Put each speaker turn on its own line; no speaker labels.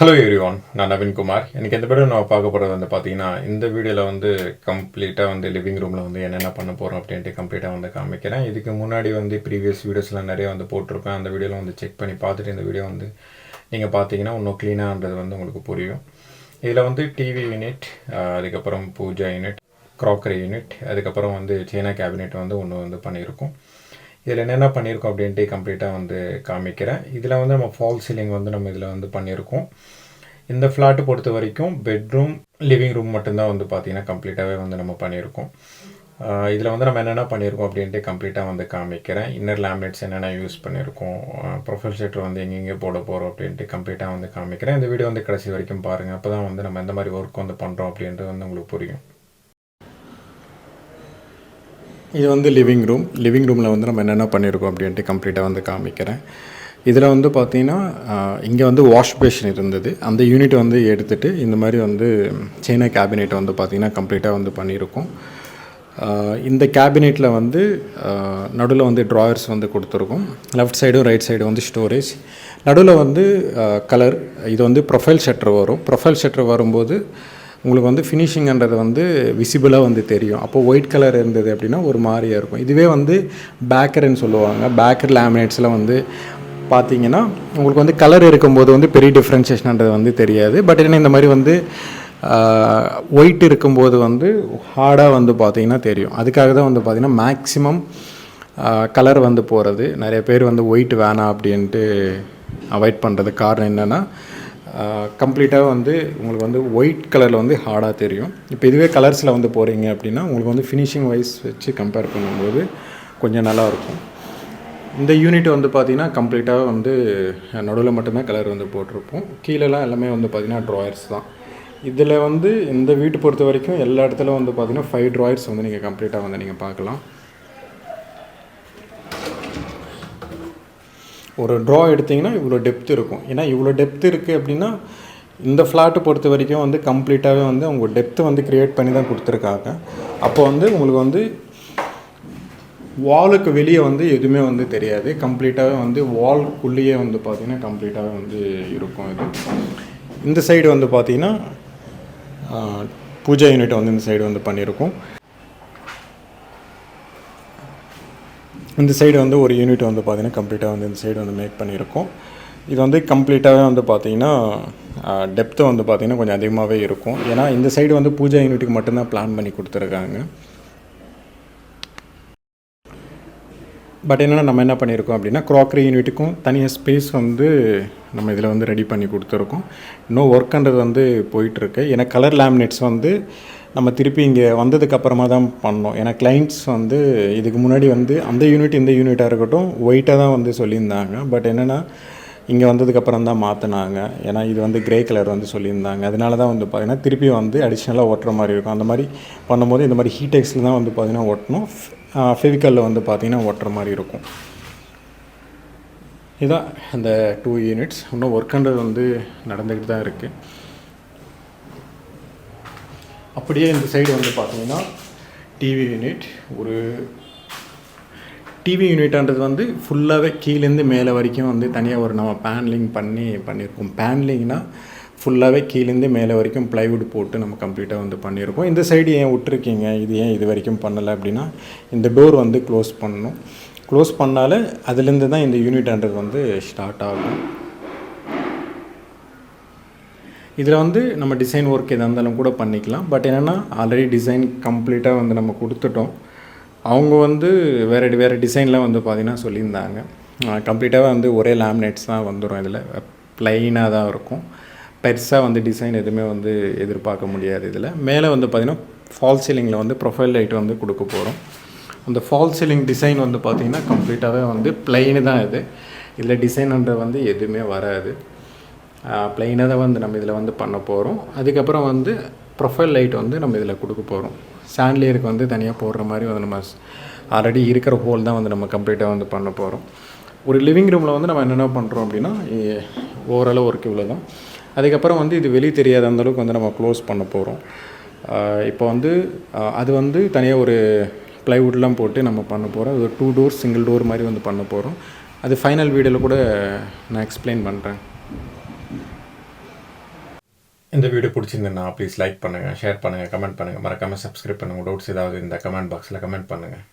Hello everyone, நான் நவீன் குமார். எனக்கு இந்த வீடியோ நான் பார்க்க போகிறது வந்து பார்த்தீங்கன்னா, இந்த வீடியோவில் வந்து கம்ப்ளீட்டாக வந்து லிவிங் ரூமில் வந்து என்னென்ன பண்ண போகிறோம் அப்படின்ட்டு கம்ப்ளீட்டாக வந்து காமிக்கிறேன். இதுக்கு முன்னாடி வந்து ப்ரீவியஸ் வீடியோஸ்லாம் நிறைய வந்து போட்டிருப்பேன். அந்த வீடியோவில் வந்து செக் பண்ணி பார்த்துட்டு இந்த வீடியோ வந்து நீங்கள் பார்த்தீங்கன்னா இன்னும் க்ளீனாகன்றது வந்து உங்களுக்கு புரியும். இதில் வந்து டிவி யூனிட், அதுக்கப்புறம் பூஜா யூனிட், க்ராக்கரி யூனிட், அதுக்கப்புறம் வந்து சைனா கேபினெட் வந்து ஒன்று வந்து பண்ணியிருக்கோம். இதில் என்னென்ன பண்ணியிருக்கோம் அப்படின்ட்டு கம்ப்ளீட்டாக வந்து காமிக்கிறேன். இதில் வந்து நம்ம ஃபால் சீலிங் வந்து நம்ம இதில் வந்து பண்ணியிருக்கோம். இந்த ஃப்ளாட்டு பொறுத்த வரைக்கும் பெட்ரூம், லிவிங் ரூம் மட்டும்தான் வந்து பார்த்திங்கன்னா கம்ப்ளீட்டாகவே வந்து நம்ம பண்ணியிருக்கோம். இதில் வந்து நம்ம என்னென்ன பண்ணியிருக்கோம் அப்படின்ட்டு கம்ப்ளீட்டாக வந்து காமிக்கிறேன். இன்னர் லேமினேட்ஸ் என்னென்ன யூஸ் பண்ணியிருக்கோம், ப்ரொஃபைல் ஷீட்டர் வந்து எங்கெங்கே போட போகிறோம் அப்படின்ட்டு கம்ப்ளீட்டாக வந்து காமிக்கிறேன். இந்த வீடியோ வந்து கடைசி வரைக்கும் பாருங்கள். அப்போ தான் வந்து நம்ம எந்த மாதிரி ஒர்க் வந்து பண்ணுறோம் அப்படின்றது வந்து உங்களுக்கு புரியும். இது வந்து லிவிங் ரூமில் வந்து நம்ம என்னென்ன பண்ணியிருக்கோம் அப்படின்ட்டு கம்ப்ளீட்டாக வந்து காமிக்கிறேன். இதில் வந்து பார்த்திங்கன்னா இங்கே வந்து வாஷ் பேஷன் இருந்தது. அந்த யூனிட் வந்து எடுத்துகிட்டு இந்த மாதிரி வந்து சைனா கேபினெட் வந்து பார்த்திங்கன்னா கம்ப்ளீட்டாக வந்து பண்ணியிருக்கோம். இந்த கேபினெட்டில் வந்து நடுவில் வந்து ட்ராயர்ஸ் வந்து கொடுத்துருக்கோம். லெஃப்ட் சைடும் ரைட் சைடும் வந்து ஸ்டோரேஜ். நடுவில் வந்து கலர், இது வந்து ப்ரொஃபைல் ஷட்டர் வரும். ப்ரொஃபைல் ஷட்டர் வரும்போது உங்களுக்கு வந்து ஃபினிஷிங்கன்றது வந்து விசிபிளாக வந்து தெரியும். அப்போது ஒயிட் கலர் இருந்தது அப்படின்னா ஒரு மாதிரியாக இருக்கும். இதுவே வந்து பேக்கர்ன்னு சொல்லுவாங்க. பேக்கர் லேமினேட்ஸில் வந்து பார்த்தீங்கன்னா உங்களுக்கு வந்து கலர் இருக்கும்போது வந்து பெரிய டிஃப்ரென்ஷியேஷன்ன்றது வந்து தெரியாது. பட் என்ன இந்த மாதிரி வந்து ஒயிட் இருக்கும்போது வந்து ஹார்டாக வந்து பார்த்திங்கன்னா தெரியும். அதுக்காக தான் வந்து பார்த்திங்கன்னா மேக்ஸிமம் கலர் வந்து போகிறது. நிறைய பேர் வந்து ஒயிட் வேணாம் அப்படின்ட்டு அவாய்ட் பண்ணுறது காரணம் என்னென்னா, கம்ப்ளீட்டாக வந்து உங்களுக்கு வந்து ஒயிட் கலரில் வந்து ஹார்டாக தெரியும். இப்போ இதுவே கலர்ஸில் வந்து போகிறீங்க அப்படின்னா உங்களுக்கு வந்து ஃபினிஷிங் வைஸ் வச்சு கம்பேர் பண்ணும்போது கொஞ்சம் நல்லாயிருக்கும். இந்த யூனிட் வந்து பார்த்திங்கன்னா கம்ப்ளீட்டாக வந்து நடுவில் மட்டும்தான் கலர் வந்து போட்டிருப்போம். கீழெல்லாம் எல்லாமே வந்து பார்த்திங்கன்னா ட்ராயர்ஸ் தான். இதில் வந்து இந்த வீட்டு பொறுத்த வரைக்கும் எல்லா இடத்துல வந்து பார்த்திங்கன்னா 5 ட்ராயர்ஸ் வந்து நீங்கள் கம்ப்ளீட்டாக வந்து நீங்கள் பார்க்கலாம். ஒரு ட்ரா எடுத்திங்கன்னா இவ்வளோ டெப்த் இருக்கும். ஏன்னா இவ்வளோ டெப்த் இருக்குது அப்படின்னா இந்த ஃப்ளாட்டை பொறுத்த வரைக்கும் வந்து கம்ப்ளீட்டாகவே வந்து அவங்க டெப்த்தை வந்து க்ரியேட் பண்ணி தான் கொடுத்துருக்காங்க. அப்போ வந்து உங்களுக்கு வந்து வாலுக்கு வெளியே வந்து எதுவுமே வந்து தெரியாது. கம்ப்ளீட்டாகவே வந்து வால்குள்ளேயே வந்து பார்த்திங்கன்னா கம்ப்ளீட்டாகவே வந்து இருக்கும். இது இந்த சைடு வந்து பார்த்திங்கன்னா பூஜா யூனிட் வந்து இந்த சைடு வந்து பண்ணியிருக்கோம். இந்த சைடு வந்து ஒரு யூனிட் வந்து பார்த்திங்கன்னா கம்ப்ளீட்டாக வந்து இந்த சைடு வந்து மேக் பண்ணியிருக்கோம். இது வந்து கம்ப்ளீட்டாகவே வந்து பார்த்திங்கன்னா டெப்த்து வந்து பார்த்திங்கன்னா கொஞ்சம் அதிகமாகவே இருக்கும். ஏன்னா இந்த சைடு வந்து பூஜா யூனிட்டுக்கு மட்டும்தான் பிளான் பண்ணி கொடுத்துருக்காங்க. பட் என்னென்னா நம்ம என்ன பண்ணியிருக்கோம் அப்படின்னா க்ராக்கரி யூனிட்டுக்கும் தனியாக ஸ்பேஸ் வந்து நம்ம இதில் வந்து ரெடி பண்ணி கொடுத்துருக்கோம். இன்னும் ஒர்க்குன்றது வந்து போயிட்டுருக்கு. ஏன்னா கலர் லேமினேட்ஸ் வந்து நம்ம திருப்பி இங்கே வந்ததுக்கப்புறமா தான் பண்ணோம். ஏன்னா கிளைண்ட்ஸ் வந்து இதுக்கு முன்னாடி வந்து அந்த யூனிட் இந்த யூனிட்டாக இருக்கட்டும் ஒயிட்டாக தான் வந்து சொல்லியிருந்தாங்க. பட் என்னென்னா இங்கே வந்ததுக்கப்புறம் தான் மாற்றினாங்க. ஏன்னா இது வந்து கிரே கலர் வந்து சொல்லியிருந்தாங்க. அதனால தான் வந்து பார்த்திங்கன்னா திருப்பி வந்து அடிஷ்னலாக ஒட்டுற மாதிரி இருக்கும். அந்த மாதிரி பண்ணும்போது இந்த மாதிரி ஹீடெக்ஸில் தான் வந்து பார்த்திங்கன்னா ஒட்டணும். ஃபெவிக்கலில் வந்து பார்த்திங்கன்னா ஒட்டுற மாதிரி இருக்கும். இதுதான் அந்த 2 யூனிட்ஸ். இன்னும் ஒர்க்குன்றது வந்து நடந்துக்கிட்டு தான் இருக்குது. அப்படியே இந்த சைடு வந்து பார்த்திங்கன்னா டிவி யூனிட். ஒரு டிவி யூனிட்ன்றது வந்து ஃபுல்லாகவே கீழேருந்து மேலே வரைக்கும் வந்து தனியாக ஒரு நம்ம பேனலிங் பண்ணியிருக்கோம். பேனலிங்னால் ஃபுல்லாகவே கீழேருந்து மேலே வரைக்கும் ப்ளைவுட் போட்டு நம்ம கம்ப்ளீட்டாக வந்து பண்ணியிருக்கோம். இந்த சைடு ஏன் விட்டுருக்கீங்க, இது ஏன் இது வரைக்கும் பண்ணலை அப்படின்னா இந்த டோர் வந்து க்ளோஸ் பண்ணணும். க்ளோஸ் பண்ணாலே அதுலேருந்து தான் இந்த யூனிட்ன்றது வந்து ஸ்டார்ட் ஆகும். இதில் வந்து நம்ம டிசைன் ஒர்க் எதாக இருந்தாலும் கூட பண்ணிக்கலாம். பட் என்னென்னா ஆல்ரெடி டிசைன் கம்ப்ளீட்டாக வந்து நம்ம கொடுத்துட்டோம். அவங்க வந்து வேறு டிசைனில் வந்து பார்த்திங்கன்னா சொல்லியிருந்தாங்க. கம்ப்ளீட்டாக வந்து ஒரே லேமினேட்ஸ் தான் வந்துடும். இதில் ப்ளைனாக தான் இருக்கும். பெருசாக வந்து டிசைன் எதுவுமே வந்து எதிர்பார்க்க முடியாது. இதில் மேலே வந்து பார்த்திங்கன்னா ஃபால் சீலிங்கில் வந்து ப்ரொஃபைல் லைட் வந்து கொடுக்க போகிறோம். அந்த ஃபால் சீலிங் டிசைன் வந்து பார்த்திங்கன்னா கம்ப்ளீட்டாகவே வந்து ப்ளைனு தான் இது. இதில் டிசைன்ன்ற வந்து எதுவுமே வராது. ப்ளைனாக தான் வந்து நம்ம இதில் வந்து பண்ண போகிறோம். அதுக்கப்புறம் வந்து ப்ரொஃபைல் லைட் வந்து நம்ம இதில் கொடுக்க போகிறோம். சாண்ட்லியருக்கு வந்து தனியாக போடுற மாதிரி வந்து நம்ம ஆல்ரெடி இருக்கிற ஹோல் தான் வந்து நம்ம கம்ப்ளீட்டாக வந்து பண்ண போகிறோம். ஒரு லிவிங் ரூமில் வந்து நம்ம என்னென்ன பண்ணுறோம் அப்படின்னா ஓவராலாக ஒர்க் இவ்வளோ தான். அதுக்கப்புறம் வந்து இது வெளியே தெரியாத அந்தளவுக்கு வந்து நம்ம க்ளோஸ் பண்ண போகிறோம். இப்போ வந்து அது வந்து தனியாக ஒரு ப்ளைவுட்லாம் போட்டு நம்ம பண்ண போகிறோம். அது 2 டோர் சிங்கிள் டோர் மாதிரி வந்து பண்ண போகிறோம். அது ஃபைனல் வீடியோவில் கூட நான் எக்ஸ்பிளைன் பண்ணுறேன். இந்த வீடியோ பிடிச்சிருந்தேன்னா ப்ளீஸ் லைக் பண்ணுங்கள், ஷேர் பண்ணுங்கள், கமெண்ட் பண்ணுங்கள், மறக்காமல் சப்ஸ்கிரைப் பண்ணுங்கள். டவுட்ஸ் ஏதாவது இந்த கமெண்ட் பாக்ஸில் கமெண்ட் பண்ணுங்கள்.